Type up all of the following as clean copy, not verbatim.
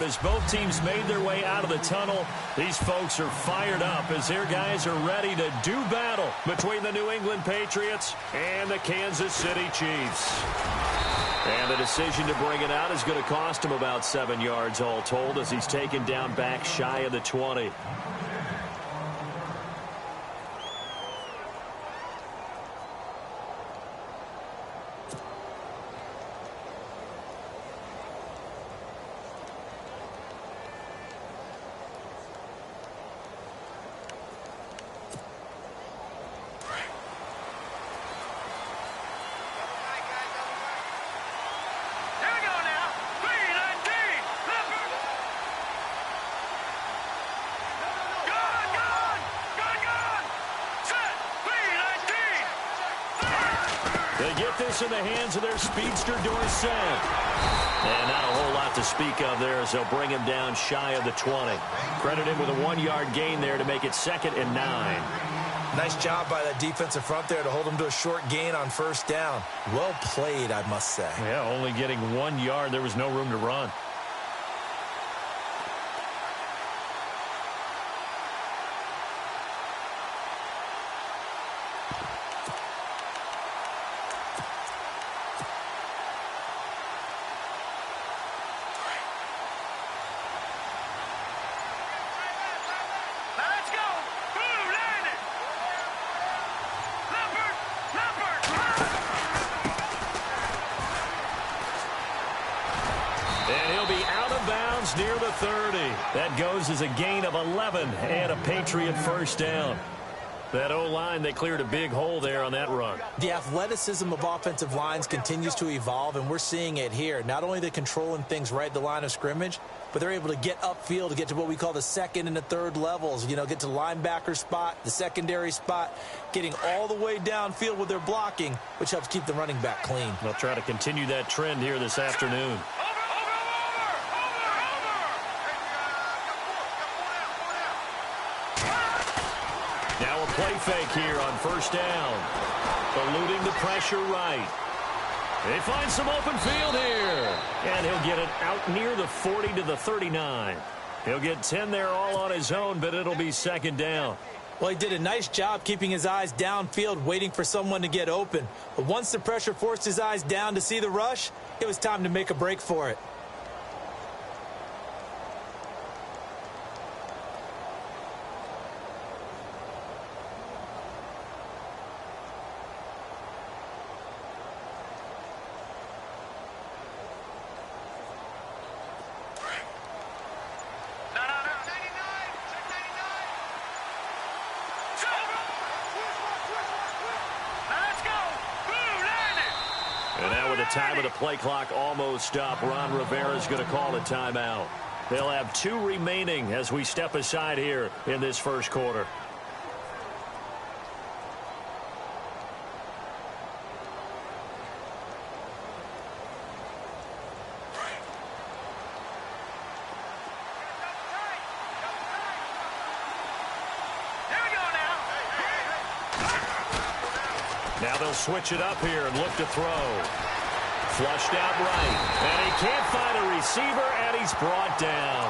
as both teams made their way out of the tunnel. These folks are fired up as their guys are ready to do battle between the New England Patriots and the Kansas City Chiefs. And the decision to bring it out is going to cost him about 7 yards all told as he's taken down back shy of the 20. They get this in the hands of their speedster, Dorsett. And not a whole lot to speak of there as they'll bring him down shy of the 20. Credit him with a 1-yard gain there to make it 2nd and 9. Nice job by that defensive front there to hold him to a short gain on first down. Well played, I must say. Yeah, only getting 1 yard. There was no room to run. Near the 30. That goes as a gain of 11 and a Patriot first down. That O-line, they cleared a big hole there on that run. The athleticism of offensive lines continues to evolve, and we're seeing it here. Not only are they controlling things right at the line of scrimmage, but they're able to get upfield to get to what we call the second and the third levels. You know, get to the linebacker spot, the secondary spot, getting all the way downfield with their blocking, which helps keep the running back clean. They'll try to continue that trend here this afternoon. Now a play fake here on first down. Eluding the pressure right. They find some open field here. And he'll get it out near the 40 to the 39. He'll get 10 there all on his own, but it'll be 2nd down. Well, he did a nice job keeping his eyes downfield, waiting for someone to get open. But once the pressure forced his eyes down to see the rush, it was time to make a break for it. Time of the play clock almost up. Ron Rivera's going to call a timeout. They'll have 2 remaining as we step aside here in this first quarter. Now they'll switch it up here and look to throw. Flushed out right, and he can't find a receiver, and he's brought down.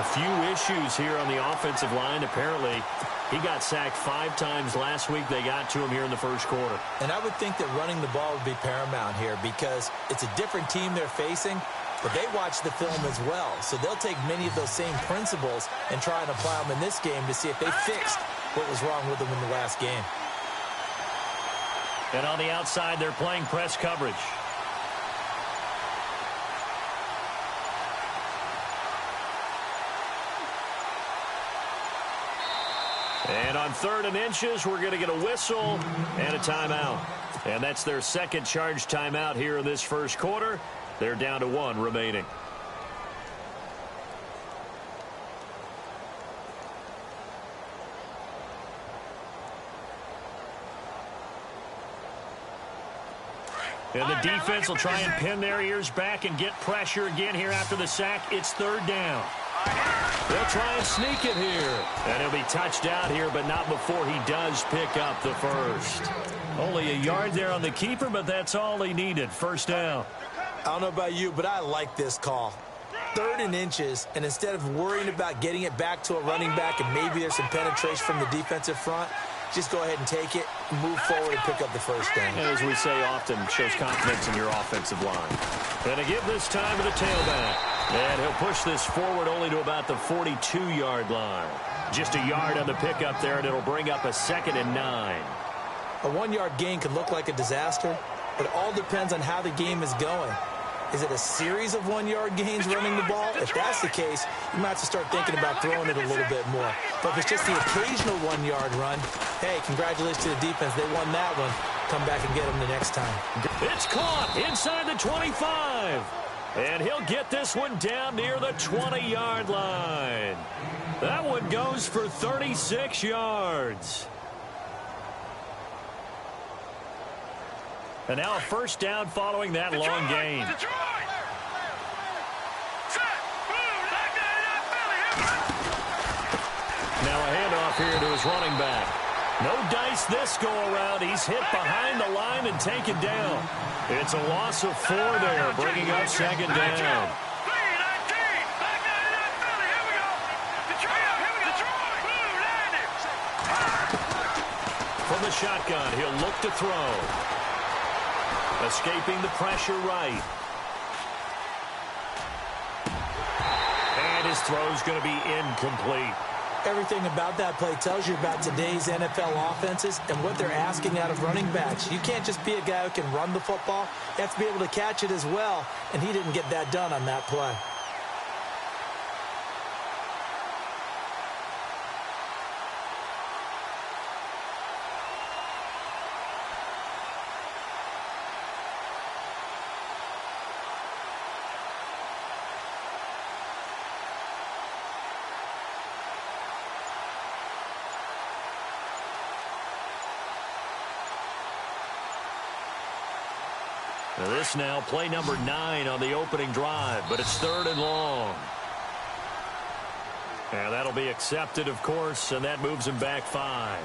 A few issues here on the offensive line. Apparently, he got sacked 5 times last week. They got to him here in the first quarter. And I would think that running the ball would be paramount here because it's a different team they're facing, but they watch the film as well. So they'll take many of those same principles and try and apply them in this game to see if they fixed what was wrong with them in the last game. And on the outside, they're playing press coverage. And on 3rd and inches, we're going to get a whistle and a timeout. And that's their second charge timeout here in this first quarter. They're down to 1 remaining. And the defense will try and pin their ears back and get pressure again here after the sack. It's 3rd down. They'll try and sneak it here. And he'll be touched out here, but not before he does pick up the first. Only a yard there on the keeper, but that's all he needed. First down. I don't know about you, but I like this call. 3rd and inches, and instead of worrying about getting it back to a running back and maybe there's some penetration from the defensive front, just go ahead and take it, move forward, and pick up the first down. And as we say often, shows confidence in your offensive line. And to give this time to the tailback. And he'll push this forward only to about the 42-yard line. Just a yard on the pickup there, and it'll bring up a 2nd and 9. A 1-yard gain could look like a disaster, but it all depends on how the game is going. Is it a series of 1-yard gains running the ball? If that's the case, you might have to start thinking about throwing it a little bit more. But if it's just the occasional 1-yard run, hey, congratulations to the defense. They won that one. Come back and get them the next time. It's caught inside the 25. And he'll get this one down near the 20-yard line. That one goes for 36 yards. And now a first down following that long gain. Now a handoff here to his running back. No dice this go-around. He's hit behind the line and taken down. It's a loss of 4 there, bringing up 2nd down. From the shotgun, he'll look to throw. Escaping the pressure right. And his throw's going to be incomplete. Everything about that play tells you about today's NFL offenses and what they're asking out of running backs. You can't just be a guy who can run the football. You have to be able to catch it as well, and he didn't get that done on that play. Now this now play number 9 on the opening drive, but it's 3rd and long. And that'll be accepted, of course, and that moves him back 5.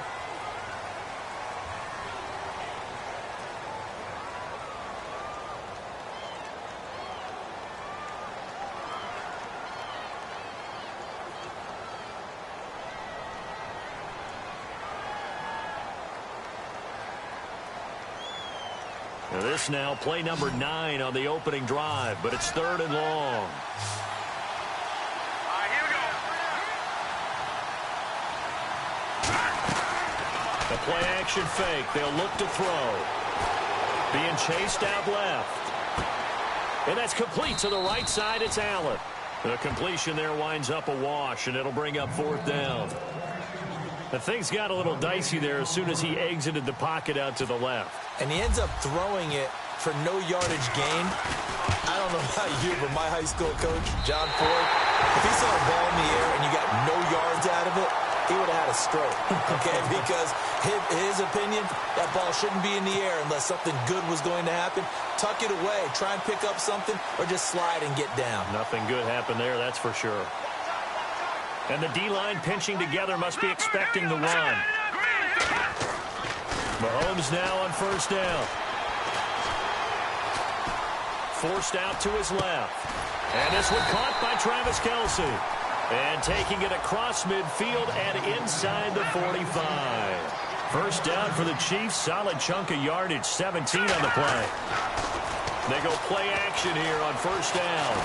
Now this now play number 9 on the opening drive, but it's 3rd and long. Here we go. The play action fake. They'll look to throw. Being chased out left. And that's complete to the right side. It's Allen. The completion there winds up a wash, and it'll bring up 4th down. The things got a little dicey there as soon as he exited the pocket out to the left. And he ends up throwing it for no yardage gain. I don't know about you, but my high school coach, John Ford, if he saw a ball in the air and you got no yards out of it, he would have had a stroke, okay? Because his opinion, that ball shouldn't be in the air unless something good was going to happen. Tuck it away, try and pick up something, or just slide and get down. Nothing good happened there, that's for sure. And the D-line pinching together must be expecting the run. Mahomes now on first down. Forced out to his left. And this one caught by Travis Kelce. And taking it across midfield and inside the 45. First down for the Chiefs. Solid chunk of yardage. 17 on the play. They go play action here on first down.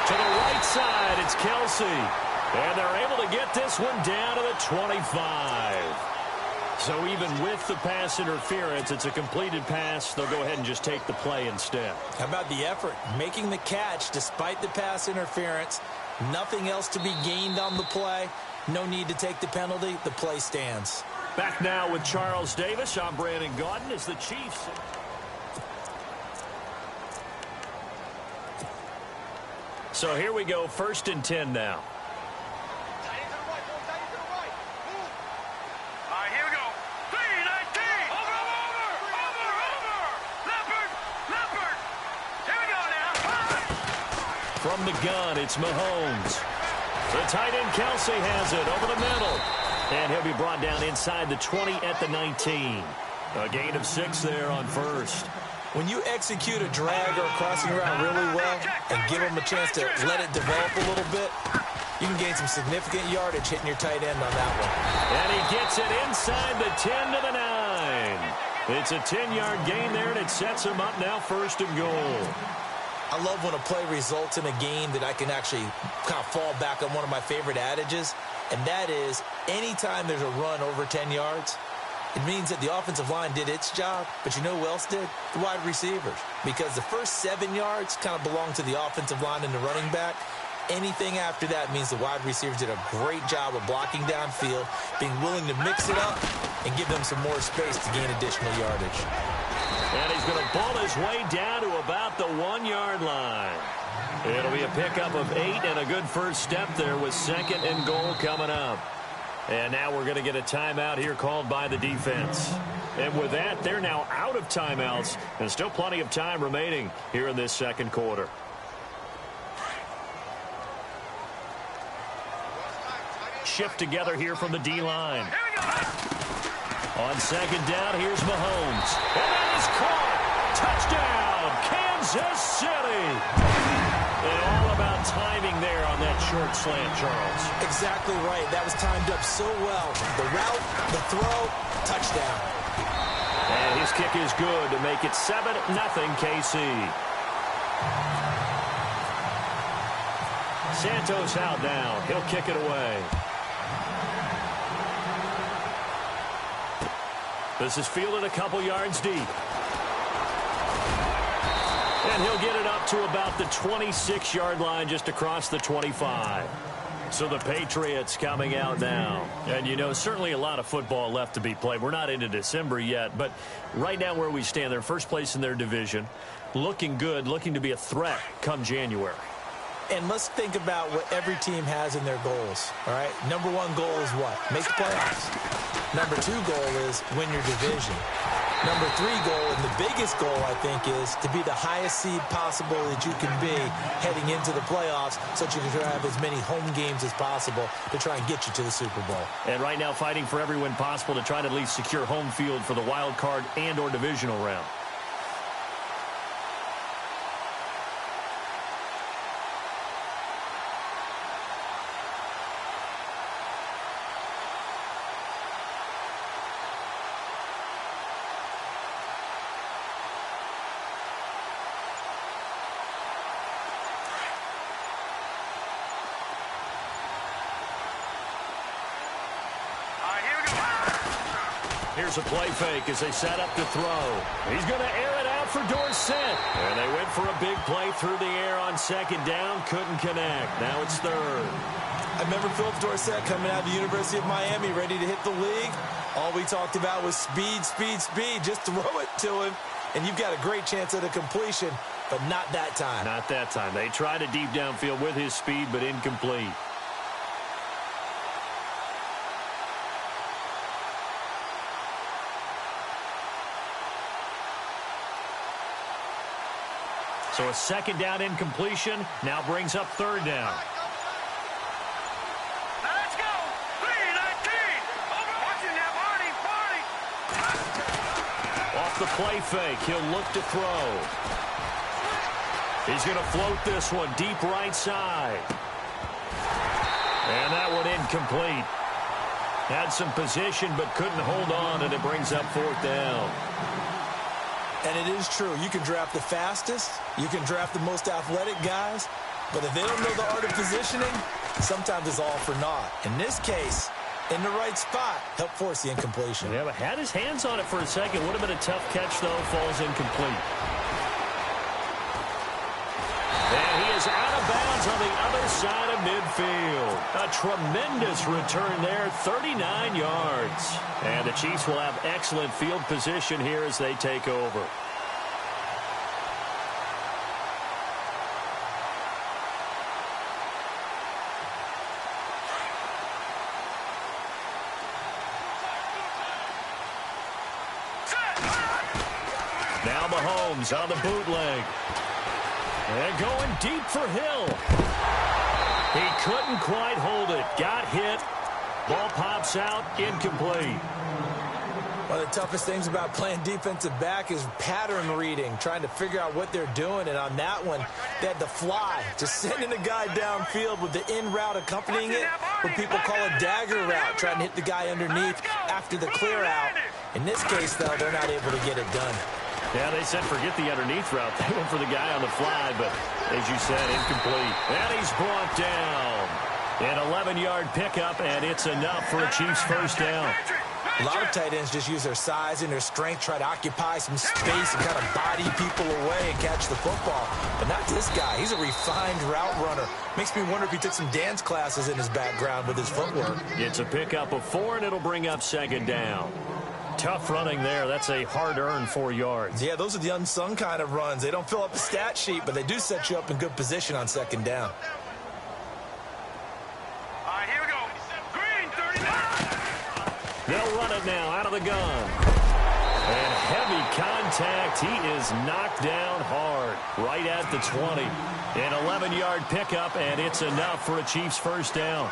To the right side, it's Kelce. And they're able to get this one down to the 25. So even with the pass interference, it's a completed pass. They'll go ahead and just take the play instead. How about the effort? Making the catch despite the pass interference. Nothing else to be gained on the play. No need to take the penalty. The play stands. Back now with Charles Davis. I'm Brandon Gaudin as the Chiefs. So here we go, 1st and 10 now. Here we go. 3-19. Over. Leopard. Here we go now. From the gun, it's Mahomes. The tight end Kelce has it over the middle. And he'll be brought down inside the 20 at the 19. A gain of 6 there on first. When you execute a drag or a crossing route really well and give them a chance to let it develop a little bit, you can gain some significant yardage hitting your tight end on that one. And he gets it inside the 10 to the 9. It's a 10-yard gain there, and it sets him up now 1st and goal. I love when a play results in a game that I can actually kind of fall back on one of my favorite adages, and that is anytime there's a run over 10 yards, it means that the offensive line did its job, but you know who else did? The wide receivers. Because the first 7 yards kind of belong to the offensive line and the running back. Anything after that means the wide receivers did a great job of blocking downfield, being willing to mix it up, and give them some more space to gain additional yardage. And he's going to ball his way down to about the 1-yard line. It'll be a pickup of 8 and a good first step there with 2nd and goal coming up. And now we're going to get a timeout here called by the defense. And with that, they're now out of timeouts, and still plenty of time remaining here in this second quarter. Shift together here from the D-line. On 2nd down, here's Mahomes. And that is caught. Touchdown, Kansas City. And all about timing there on that short slant, Charles. Exactly right. That was timed up so well. The route, the throw, touchdown. And his kick is good to make it 7-0 KC. Santos out now. He'll kick it away. This is fielded a couple yards deep. And he'll get it up to about the 26-yard line, just across the 25. So the Patriots coming out now. And, you know, certainly a lot of football left to be played. We're not into December yet, but right now where we stand, they're first place in their division. Looking good, looking to be a threat come January. And let's think about what every team has in their goals, all right? Number 1 goal is what? Make the playoffs. Number 2 goal is win your division. Number 3 goal, and the biggest goal, I think, is to be the highest seed possible that you can be heading into the playoffs so that you can have as many home games as possible to try and get you to the Super Bowl. And right now fighting for every win possible to try to at least secure home field for the wild card and or divisional round. Here's a play fake as they set up to throw. He's going to air it out for Dorsett. And they went for a big play through the air on 2nd down. Couldn't connect. Now it's 3rd. I remember Philip Dorsett coming out of the University of Miami ready to hit the league. All we talked about was speed, speed, speed. Just throw it to him, and you've got a great chance at a completion, but not that time. Not that time. They tried a deep downfield with his speed, but incomplete. So a 2nd down incompletion now brings up 3rd down. Let's go. 3-19. Over. Watching that Barney. Off the play fake, he'll look to throw. He's going to float this one deep right side. And that one incomplete. Had some position but couldn't hold on, and it brings up 4th down. And it is true. You can draft the fastest. You can draft the most athletic guys. But if they don't know the art of positioning, sometimes it's all for naught. In this case, in the right spot, help force the incompletion. Yeah, but had his hands on it for a second. Would have been a tough catch, though. Falls incomplete. And he is out of bounds on the other side of midfield. A tremendous return there, 39 yards. And the Chiefs will have excellent field position here as they take over. Now Mahomes on the bootleg. And going deep for Hill. He couldn't quite hold it. Got hit. Ball pops out. Incomplete. One of the toughest things about playing defensive back is pattern reading, trying to figure out what they're doing. And on that one, they had the fly, just sending a guy downfield with the in route accompanying it, what people call a dagger route, trying to hit the guy underneath after the clear out. In this case, though, they're not able to get it done. Yeah, they said forget the underneath route. They went for the guy on the fly, but as you said, incomplete. And he's brought down. An 11-yard pickup, and it's enough for a Chiefs first down. A lot of tight ends just use their size and their strength, try to occupy some space and kind of body people away and catch the football. But not this guy. He's a refined route runner. Makes me wonder if he took some dance classes in his background with his footwork. It's a pickup of 4, and it'll bring up second down. Tough running there. That's a hard-earned 4 yards. Yeah, those are the unsung kind of runs. They don't fill up the stat sheet, but they do set you up in good position on second down. They'll run it now out of the gun. And heavy contact. He is knocked down hard right at the 20. An 11-yard pickup, and it's enough for a Chiefs first down.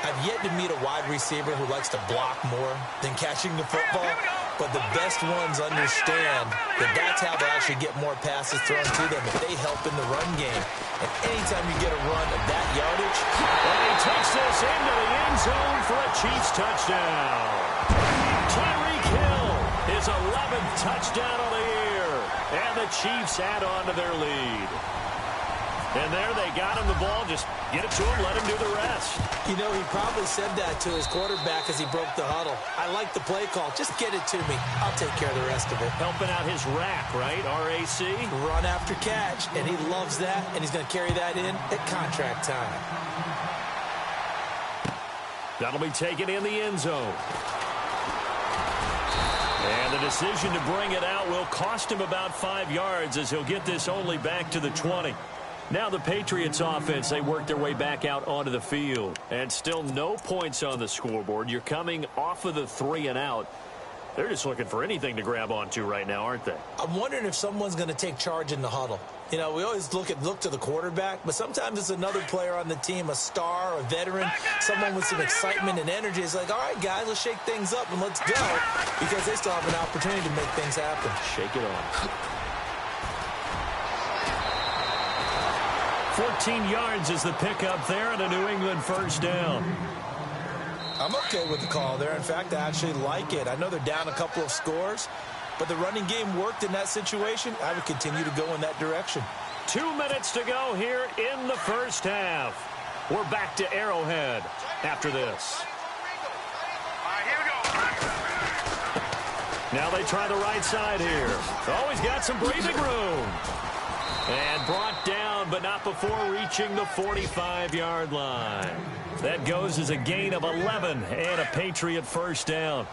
I've yet to meet a wide receiver who likes to block more than catching the football, but the best ones understand that that's how they actually get more passes thrown to them if they help in the run game. And anytime you get a run of that yardage, and he takes this into the end zone for a Chiefs touchdown. Tyreek Hill, his 11th touchdown of the year, and the Chiefs add on to their lead. And there they got him the ball. Just get it to him, let him do the rest. You know, he probably said that to his quarterback as he broke the huddle. I like the play call. Just get it to me. I'll take care of the rest of it. Helping out his rack, right? RAC. Run after catch, and he loves that, and he's going to carry that in at contract time. That'll be taken in the end zone. And the decision to bring it out will cost him about 5 yards as he'll get this only back to the 20. Now the Patriots offense, they work their way back out onto the field. And still no points on the scoreboard. You're coming off of the 3 and out. They're just looking for anything to grab onto right now, aren't they? I'm wondering if someone's going to take charge in the huddle. You know, we always look to the quarterback, but sometimes it's another player on the team, a star, a veteran, someone with some excitement and energy. It's like, all right, guys, let's shake things up and let's go, because they still have an opportunity to make things happen. Shake it on. 14 yards is the pickup there and a New England first down. I'm okay with the call there. In fact, I actually like it. I know they're down a couple of scores, but the running game worked in that situation. I would continue to go in that direction. 2 minutes to go here in the first half. We're back to Arrowhead after this. Now they try the right side here. Always got some breathing room. And brought down, but not before reaching the 45-yard line. That goes as a gain of 11 and a Patriot first down.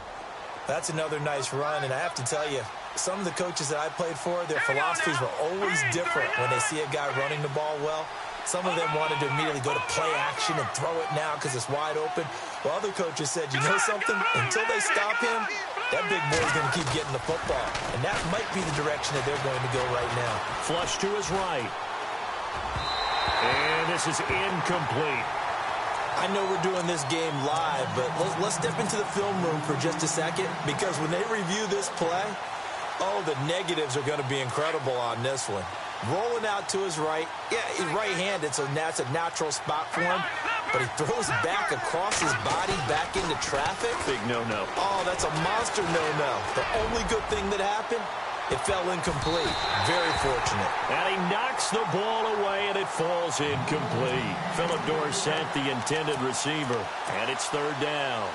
That's another nice run, and I have to tell you, some of the coaches that I played for, their philosophies were always different when they see a guy running the ball well. Some of them wanted to immediately go to play action and throw it now because it's wide open. While other coaches said, you know something? Until they stop him, that big boy's going to keep getting the football. And that might be the direction that they're going to go right now. Flush to his right. And this is incomplete. I know we're doing this game live, but let's step into the film room for just a second, because when they review this play, oh, the negatives are going to be incredible on this one. Rolling out to his right. Yeah, he's right-handed, so that's a natural spot for him. But he throws back across his body back into traffic. Big no-no. Oh, that's a monster no-no. The only good thing that happened, it fell incomplete. Very fortunate. And he knocks the ball away, and it falls incomplete. Philip Dorsett, the intended receiver. And it's third down.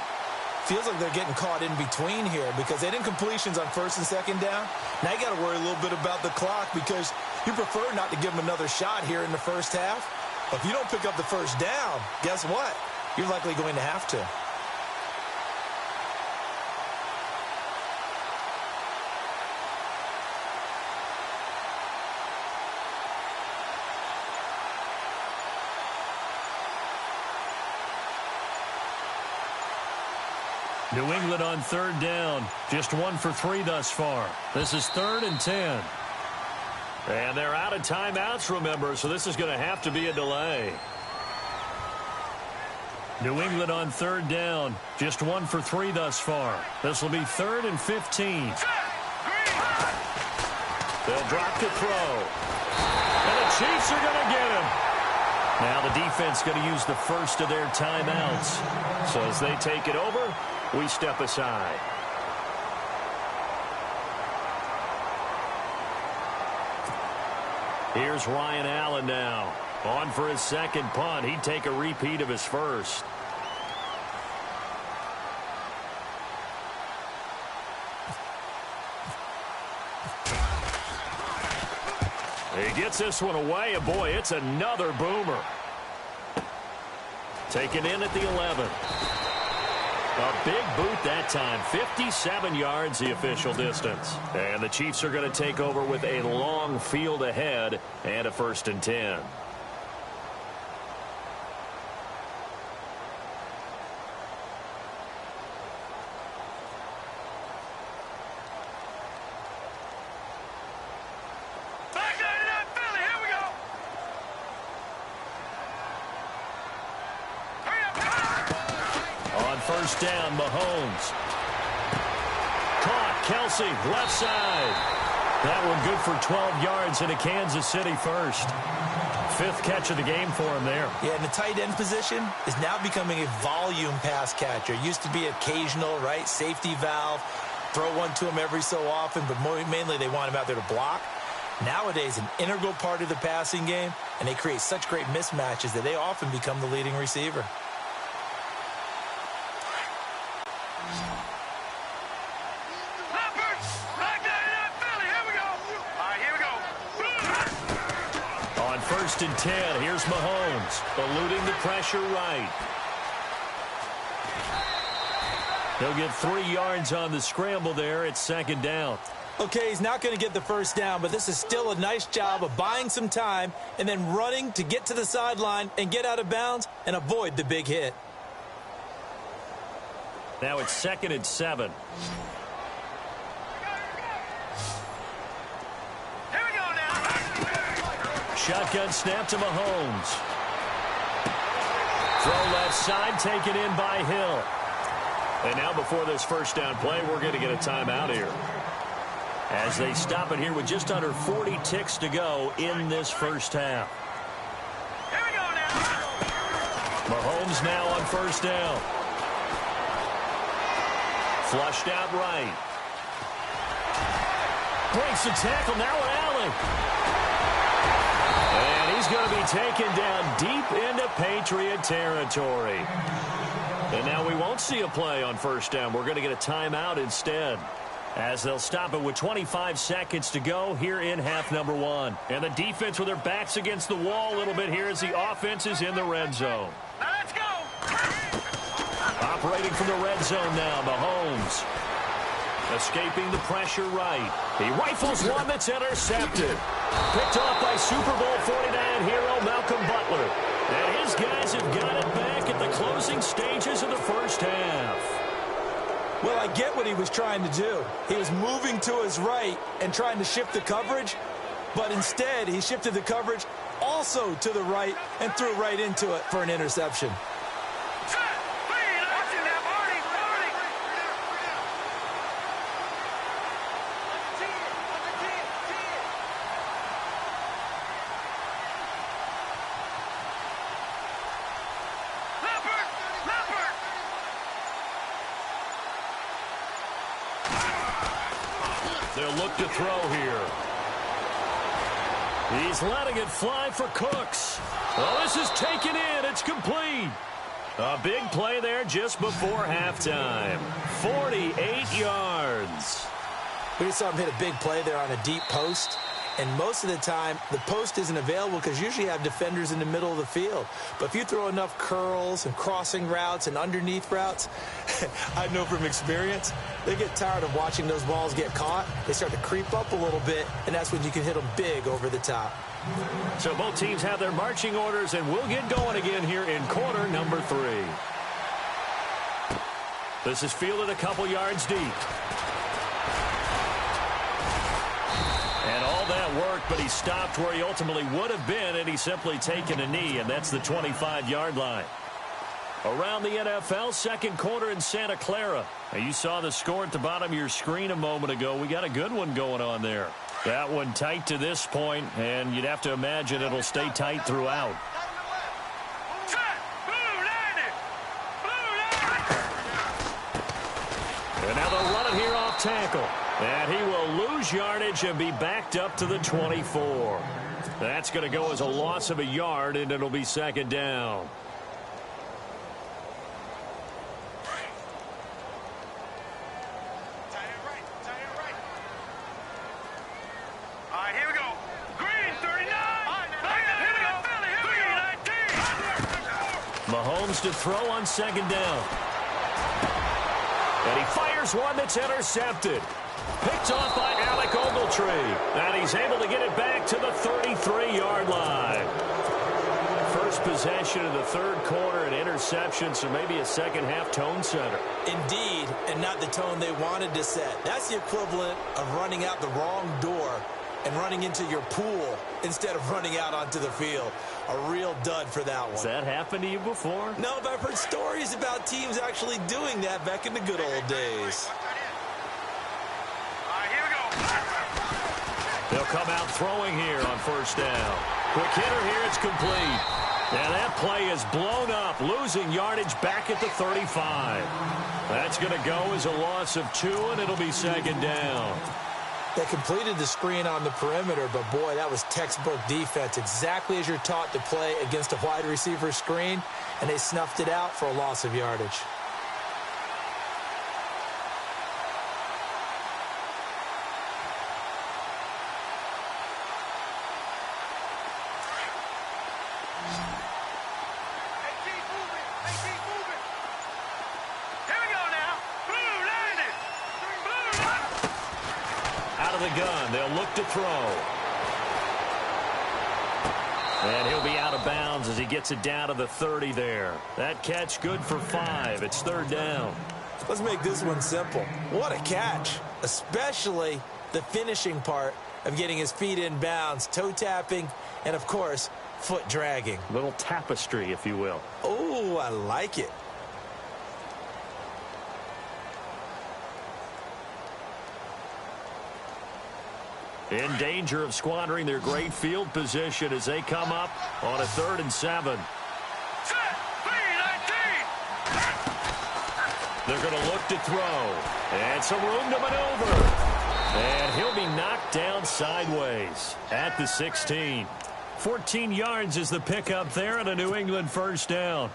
Feels like they're getting caught in between here because they did incompletions on first and second down. Now you got to worry a little bit about the clock because you prefer not to give them another shot here in the first half. But if you don't pick up the first down, guess what? You're likely going to have to. New England on third down. Just 1 for 3 thus far. This is 3rd and 10. And they're out of timeouts, remember, so this is going to have to be a delay. New England on third down. Just 1 for 3 thus far. This will be 3rd and 15. They'll drop to throw. And the Chiefs are going to get him. Now the defense going to use the first of their timeouts. So as they take it over, we step aside. Here's Ryan Allen now. On for his second punt. He'd take a repeat of his first. He gets this one away, and boy, it's another boomer. Taken in at the 11. A big boot that time. 57 yards the official distance. And the Chiefs are going to take over with a long field ahead and a 1st and 10. First down, Mahomes. Caught, Kelsey, left side. That one good for 12 yards and a Kansas City first. 5th catch of the game for him there. Yeah, and the tight end position is now becoming a volume pass catcher. Used to be occasional, right? Safety valve. Throw one to him every so often, but mainly they want him out there to block. Nowadays, an integral part of the passing game, and they create such great mismatches that they often become the leading receiver. First and 10. Here's Mahomes, eluding the pressure right. They'll get 3 yards on the scramble there. It's 2nd down. Okay, he's not going to get the first down, but this is still a nice job of buying some time and then running to get to the sideline and get out of bounds and avoid the big hit. Now it's 2nd and 7. Shotgun snap to Mahomes. Throw left side, taken in by Hill. And now before this first down play, we're going to get a timeout here. As they stop it here with just under 40 ticks to go in this first half. Here we go now. Mahomes now on first down. Flushed out right. Breaks the tackle, now Allen. And he's going to be taken down deep into Patriot territory. And now we won't see a play on first down. We're going to get a timeout instead, as they'll stop it with 25 seconds to go here in half number 1. And the defense with their backs against the wall a little bit here as the offense is in the red zone. Now let's go. Operating from the red zone now, Mahomes. Escaping the pressure right. He rifles one that's intercepted. Picked off by Super Bowl 49 hero Malcolm Butler. And his guys have got it back at the closing stages of the first half. Well, I get what he was trying to do. He was moving to his right and trying to shift the coverage, but instead he shifted the coverage also to the right and threw right into it for an interception. They'll look to throw here. He's letting it fly for Cooks. Oh, this is taken in. It's complete. A big play there just before halftime. 48 yards. We just saw him hit a big play there on a deep post. And most of the time, the post isn't available because usually you have defenders in the middle of the field. But if you throw enough curls and crossing routes and underneath routes, I know from experience, they get tired of watching those balls get caught. They start to creep up a little bit, and that's when you can hit them big over the top. So both teams have their marching orders, and we'll get going again here in quarter number 3. This is fielded a couple yards deep. And all that worked, but he stopped where he ultimately would have been, and he's simply taken a knee, and that's the 25-yard line. Around the NFL, second quarter in Santa Clara. Now, you saw the score at the bottom of your screen a moment ago. We got a good one going on there. That one tight to this point, and you'd have to imagine it'll stay tight throughout. And now they'll run it here off tackle. And he will lose yardage and be backed up to the 24. That's going to go as a loss of a yard, and it'll be second down. Mahomes to throw on second down. And he fires one that's intercepted. Picked off by Alec Ogletree. And he's able to get it back to the 33-yard line. First possession of the third quarter, an interception, so maybe a second-half tone setter. Indeed, and not the tone they wanted to set. That's the equivalent of running out the wrong door and running into your pool instead of running out onto the field. A real dud for that one. Has that happened to you before? No, but I've heard stories about teams actually doing that back in the good old days. They'll come out throwing here on first down. Quick hitter here, it's complete. And that play is blown up, losing yardage back at the 35. That's going to go as a loss of 2, and it'll be second down. They completed the screen on the perimeter, but boy, that was textbook defense, exactly as you're taught to play against a wide receiver screen, and they snuffed it out for a loss of yardage. They'll look to throw. And he'll be out of bounds as he gets it down to the 30 there. That catch good for 5. It's third down. Let's make this one simple. What a catch, especially the finishing part of getting his feet in bounds, toe tapping, and, of course, foot dragging. Little tapestry, if you will. Oh, I like it. In danger of squandering their great field position as they come up on a 3rd and 7. They're going to look to throw. And some room to maneuver. And he'll be knocked down sideways at the 16. 14 yards is the pickup there and a New England first down.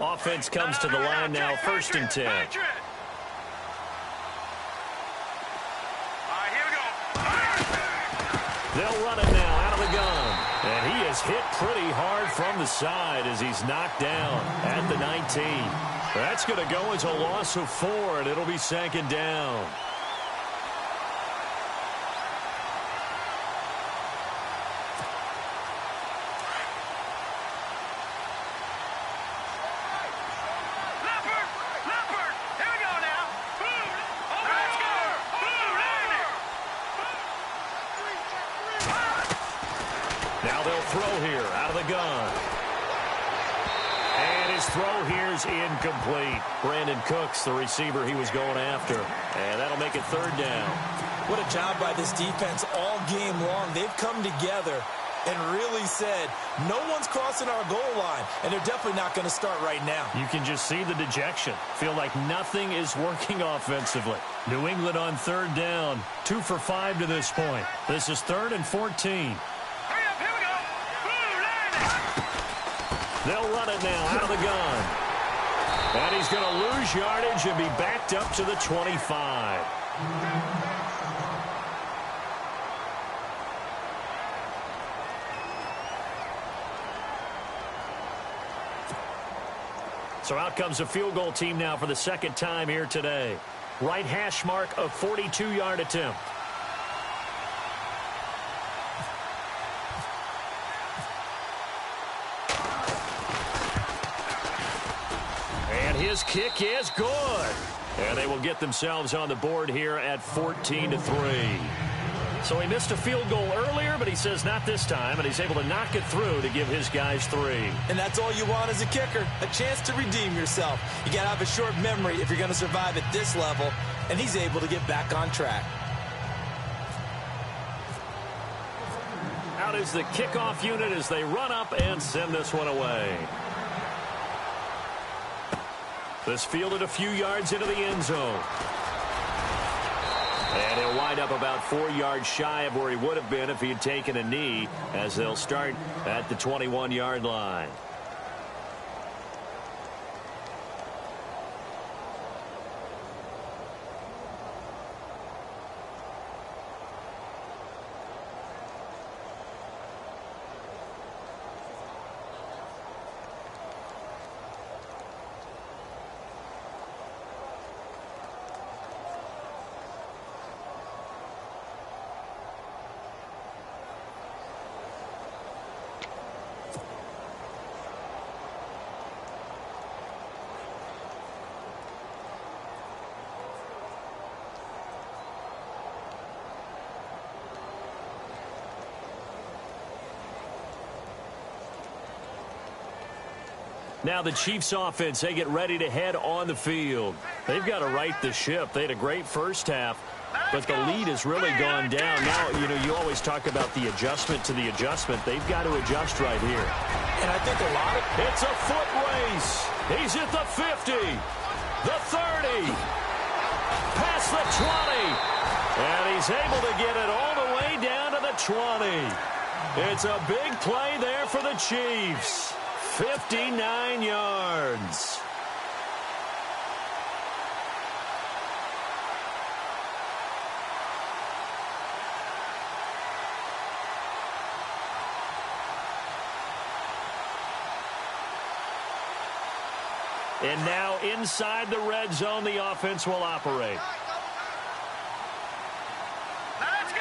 Offense comes to the line now, 1st and 10. They'll run it now out of the gun. And he is hit pretty hard from the side as he's knocked down at the 19. That's going to go as a loss of 4, and it'll be second down. Now they'll throw here out of the gun. And his throw here's incomplete. Brandon Cooks, the receiver he was going after. And that'll make it third down. What a job by this defense all game long. They've come together and really said, no one's crossing our goal line, and they're definitely not going to start right now. You can just see the dejection. Feel like nothing is working offensively. New England on third down, 2 for 5 to this point. This is 3rd and 14. They'll run it now out of the gun. And he's going to lose yardage and be backed up to the 25. So out comes a field goal team now for the second time here today. Right hash mark of 42-yard attempt. his kick is good. And they will get themselves on the board here at 14-3. So he missed a field goal earlier, but he says not this time, and he's able to knock it through to give his guys 3. And that's all you want as a kicker, a chance to redeem yourself. You got to have a short memory if you're going to survive at this level, and he's able to get back on track. Out is the kickoff unit as they run up and send this one away. This fielded a few yards into the end zone. And he'll wind up about 4 yards shy of where he would have been if he had taken a knee, as they'll start at the 21-yard line. Now the Chiefs offense, they get ready to head on the field. They've got to right the ship. They had a great first half, but the lead has really gone down. Now, you always talk about the adjustment to the adjustment. They've got to adjust right here. And I think a lot of... It's a foot race. He's at the 50, the 30, past the 20, and he's able to get it all the way down to the 20. It's a big play there for the Chiefs. 59 yards. And now inside the red zone, the offense will operate. Let's go.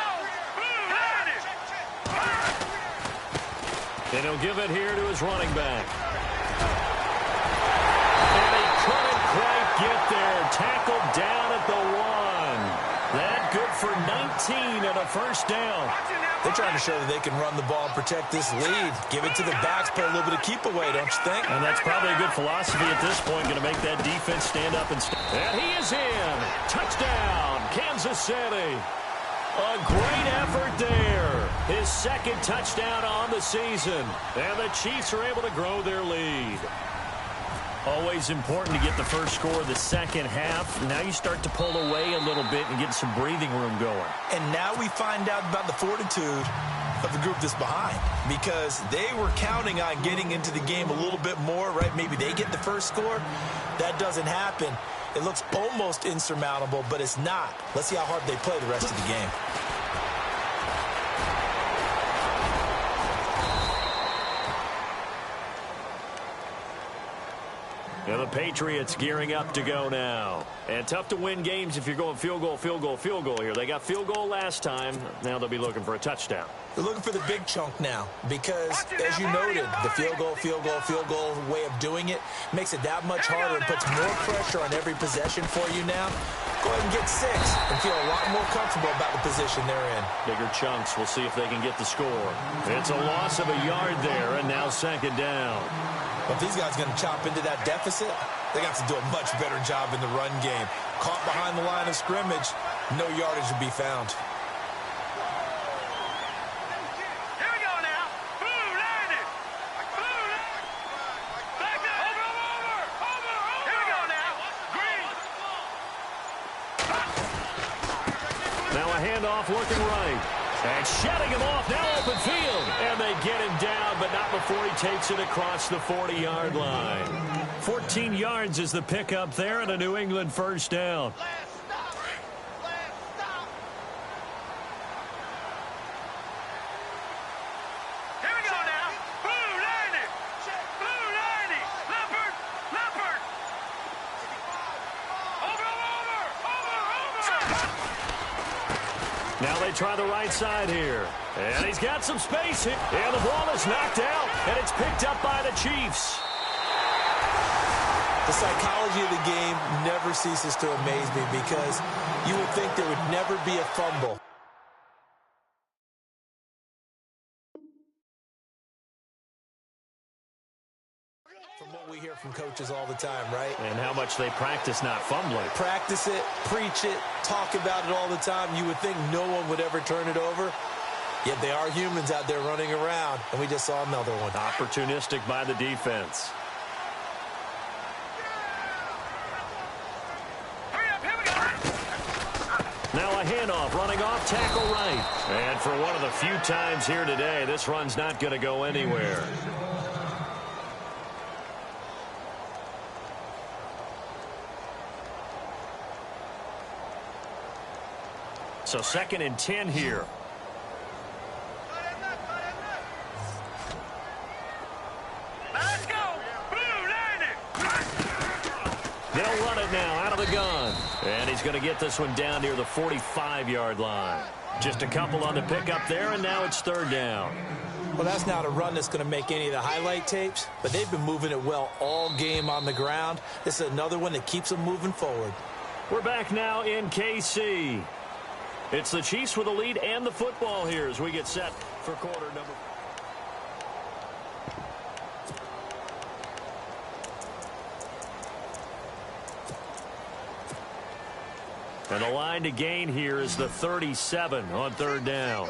And he'll give it here to his running back. And he couldn't quite get there. Tackled down at the 1. That good for 19 and a first down. They're trying to show that they can run the ball and protect this lead. Give it to the backs, play a little bit of keep away, don't you think? And that's probably a good philosophy at this point. Going to make that defense stand up and And he is in. Touchdown, Kansas City. A great effort there. His second touchdown on the season. And the Chiefs are able to grow their lead. Always important to get the first score of the second half. Now you start to pull away a little bit and get some breathing room going. And now we find out about the fortitude of the group that's behind, because they were counting on getting into the game a little bit more, right? Maybe they get the first score. That doesn't happen. It looks almost insurmountable, but it's not. Let's see how hard they play the rest of the game. And the Patriots gearing up to go now. And tough to win games if you're going field goal, field goal, field goal here. They got field goal last time. Now they'll be looking for a touchdown. They're looking for the big chunk now because, as you noted, the field goal way of doing it makes it that much harder and puts more pressure on every possession for you now. Go ahead and get 6 and feel a lot more comfortable about the position they're in. Bigger chunks. We'll see if they can get the score. It's a loss of a yard there, and now second down. But if these guys are going to chop into that deficit, they got to do a much better job in the run game. Caught behind the line of scrimmage, no yardage to be found. Here we go now. Blue landed. Blue. Back up. Over. Here we go now. Green. Now a handoff looking right. And shutting him off, now open field. And they get him down, but not before he takes it across the 40-yard line. 14 yards is the pickup there and a New England first down. Here we go now. Blue landed. Leopard. Over. Now they try the right side here. And he's got some space here. And the ball is knocked out. And it's picked up by the Chiefs. The psychology of the game never ceases to amaze me because you would think there would never be a fumble. From what we hear from coaches all the time, right? And how much they practice not fumbling. Practice it, preach it, talk about it all the time. You would think no one would ever turn it over. Yet they are humans out there running around, and we just saw another one. Opportunistic by the defense. Now a handoff, running off, tackle right. And for one of the few times here today, this run's not going to go anywhere. So 2nd and 10 here. Let's go. They'll run it now out of the gun. And he's going to get this one down near the 45-yard line. Just a couple on the pickup there, and now it's 3rd down. Well, that's not a run that's going to make any of the highlight tapes, but they've been moving it well all game on the ground. This is another one that keeps them moving forward. We're back now in KC. It's the Chiefs with the lead and the football here as we get set for quarter number. And the line to gain here is the 37 on 3rd down.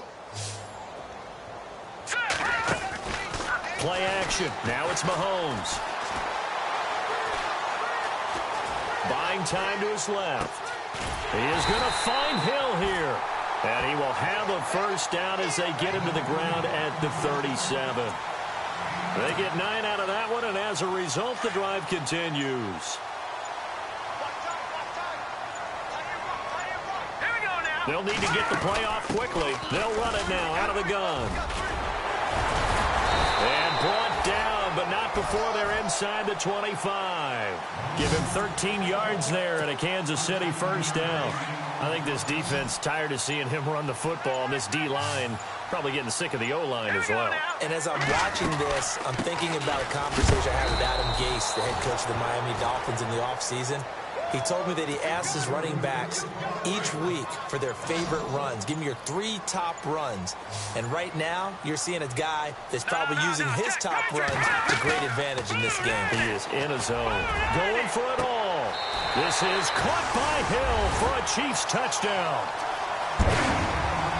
Play action. Now it's Mahomes. Buying time to his left. He is going to find Hill here. And he will have a first down as they get him to the ground at the 37. They get 9 out of that one, and as a result, the drive continues. They'll need to get the play off quickly. They'll run it now out of the gun. And brought down, but not before they're inside the 25. Give him 13 yards there and a Kansas City first down. I think this defense tired of seeing him run the football, and this D-line probably getting sick of the O-line as well. And as I'm watching this, I'm thinking about a conversation I had with Adam Gase, the head coach of the Miami Dolphins, in the offseason. He told me that he asked his running backs each week for their favorite runs. Give me your 3 top runs. And right now, you're seeing a guy that's probably using his top runs to great advantage in this game. He is in a zone. Going for it all. This is caught by Hill for a Chiefs touchdown.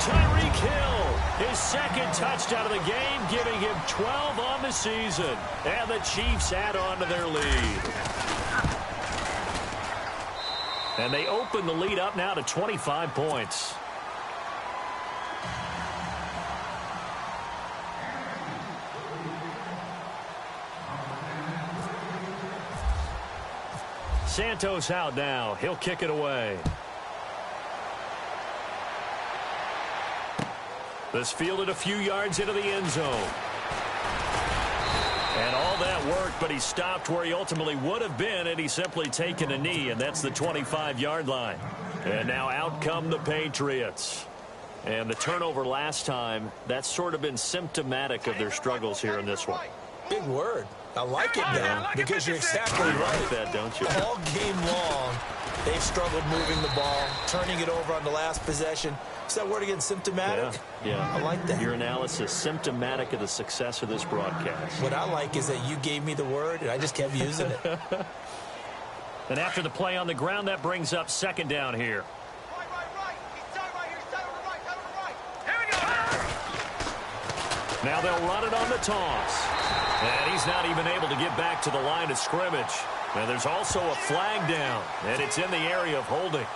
Tyreek Hill, his 2nd touchdown of the game, giving him 12 on the season. And the Chiefs add on to their lead. And they open the lead up now to 25 points. Santos out now. He'll kick it away. This fielded a few yards into the end zone. And all that worked, but he stopped where he ultimately would have been, and he's simply taken a knee, and that's the 25-yard line. And now out come the Patriots. And the turnover last time, that's sort of been symptomatic of their struggles here in this one. Big word. I like it, Dan, because you're exactly right. You like that, don't you? All game long, they've struggled moving the ball, turning it over on the last possession. Is that word again, symptomatic? Yeah. I like that. Your analysis, symptomatic of the success of this broadcast. What I like is that you gave me the word, and I just kept using it. And after the play on the ground, that brings up 2nd down here. Now they'll run it on the toss. And he's not even able to get back to the line of scrimmage. And there's also a flag down, and it's in the area of holding.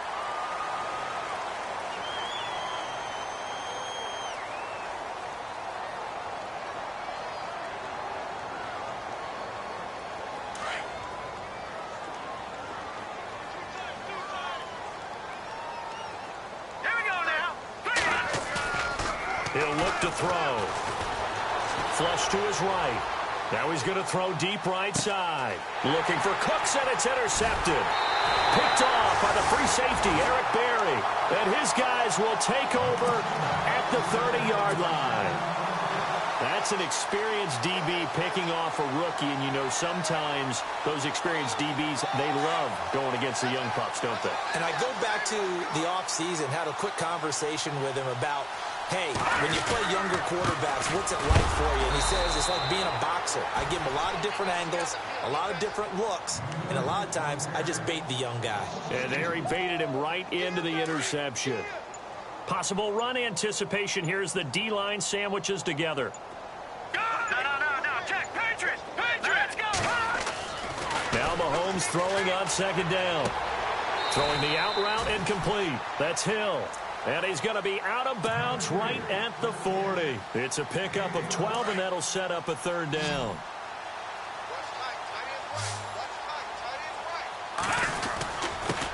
He'll look to throw. Flush to his right. Now he's going to throw deep right side. Looking for Cooks, and it's intercepted. Picked off by the free safety, Eric Berry. And his guys will take over at the 30-yard line. That that's an experienced DB picking off a rookie, and you know sometimes those experienced DBs, they love going against the young pups, don't they? And I go back to the offseason, had a quick conversation with him about, hey, when you play younger quarterbacks, what's it like for you? And he says it's like being a boxer. I give him a lot of different angles, a lot of different looks, and a lot of times I just bait the young guy. And there he baited him right into the interception. Possible run anticipation here as the D-line sandwiches together. No. Check. Patriots. Let's go. Now Mahomes throwing on second down. Throwing the out route incomplete. That's Hill. And he's going to be out of bounds right at the 40. It's a pickup of 12, and that'll set up a third down.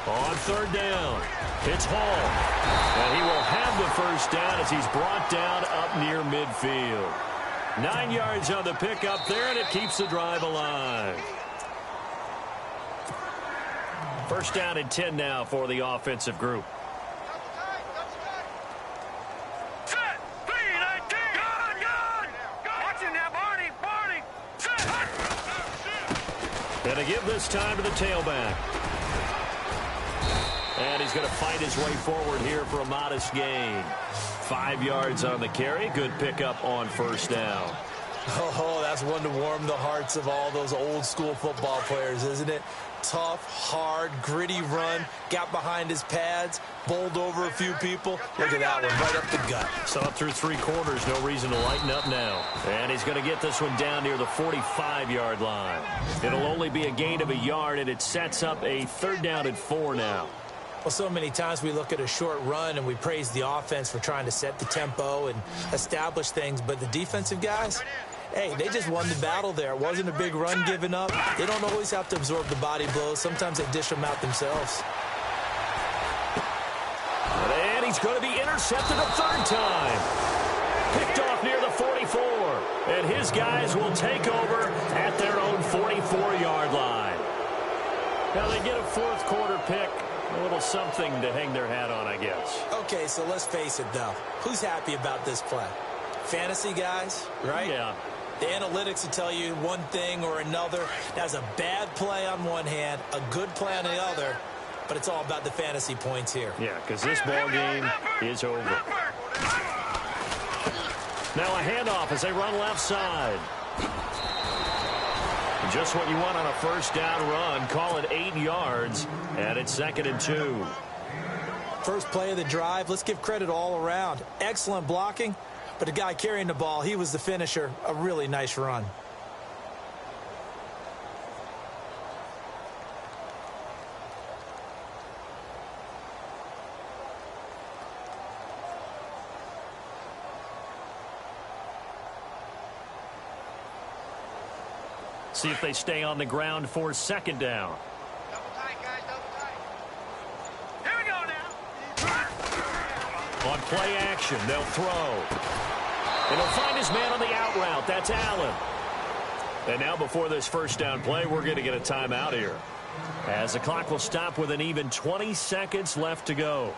On third down, it's Hall. And he will have the first down as he's brought down up near midfield. 9 yards on the pickup there, and it keeps the drive alive. First down and 10 now for the offensive group. Set. 3-19. Good. Watch him now, Barney. Set. And to give this time to the tailback. And he's going to fight his way forward here for a modest gain. 5 yards on the carry. Good pickup on first down. Oh, that's one to warm the hearts of all those old school football players, isn't it? Tough, hard, gritty run. Got behind his pads. Bowled over a few people. Look at that one, right up the gut. So up through 3 quarters, no reason to lighten up now. And he's going to get this one down near the 45-yard line. It'll only be a gain of a yard, and it sets up a third down and 4 now. Well, so many times we look at a short run and we praise the offense for trying to set the tempo and establish things, but the defensive guys, hey, they just won the battle there. It wasn't a big run given up. They don't always have to absorb the body blows. Sometimes they dish them out themselves. And he's going to be intercepted a third time. Picked off near the 44. And his guys will take over at their own 44-yard line. Now they get a fourth quarter pick. A little something to hang their hat on, I guess. Okay, so let's face it, though. Who's happy about this play? Fantasy guys, right? Yeah. The analytics will tell you one thing or another. That's a bad play on one hand, a good play on the other, but it's all about the fantasy points here. Yeah, because this ball game is over. Now a handoff as they run left side. Just what you want on a first down run. Call it 8 yards, and it's 2nd and 2. First play of the drive. Let's give credit all around. Excellent blocking, but the guy carrying the ball, he was the finisher. A really nice run. See if they stay on the ground for second down. Double tight, guys, double tight. Here we go now. On play action, they'll throw. And he'll find his man on the out route. That's Allen. And now before this first down play, we're going to get a timeout here, as the clock will stop with an even 20 seconds left to go.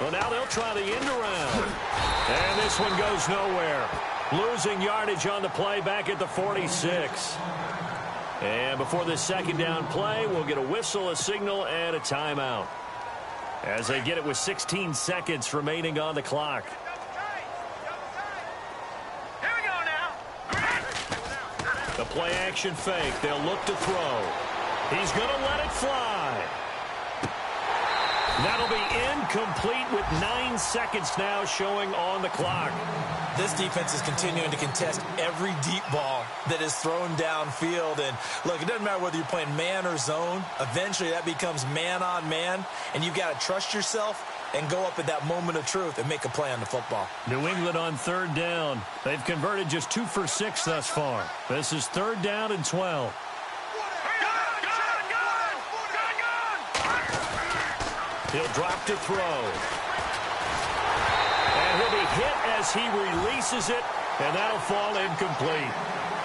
Well, now they'll try the end around. And this one goes nowhere. Losing yardage on the play back at the 46. And before this second down play, we'll get a whistle, a signal, and a timeout, as they get it with 16 seconds remaining on the clock. Here we go now. The play action fake. They'll look to throw. He's going to let it fly. That'll be incomplete with 9 seconds now showing on the clock. This defense is continuing to contest every deep ball that is thrown downfield. And look, it doesn't matter whether you're playing man or zone. Eventually that becomes man on man, and you've got to trust yourself and go up at that moment of truth and make a play on the football. New England on third down. They've converted just 2 for 6 thus far. This is third down and 12. He'll drop to throw. And he'll be hit as he releases it, and that'll fall incomplete.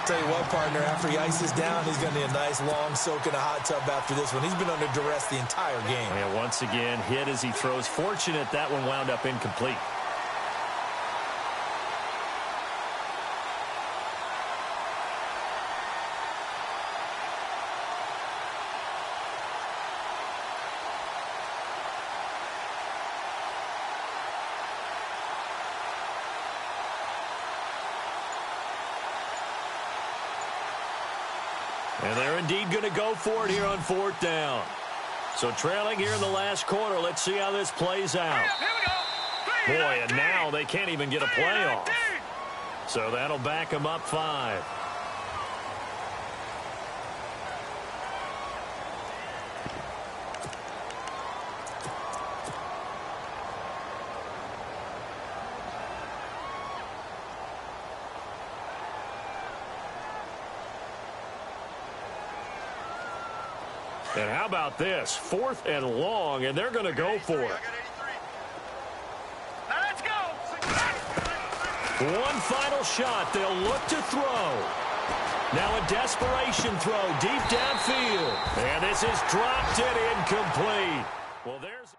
tell you what, partner, after he ices down, he's going to need a nice long soak in a hot tub after this one. He's been under duress the entire game. And once again, hit as he throws. Fortunate that one wound up incomplete. And they're indeed going to go for it here on 4th down. So trailing here in the last quarter. Let's see how this plays out. Boy, and now they can't even get a play off. So that'll back them up 5. And how about this? 4th and long, and they're going to go for it. Now let's go. One final shot. They'll look to throw. Now a desperation throw deep downfield. And this is dropped it incomplete. Well, there's...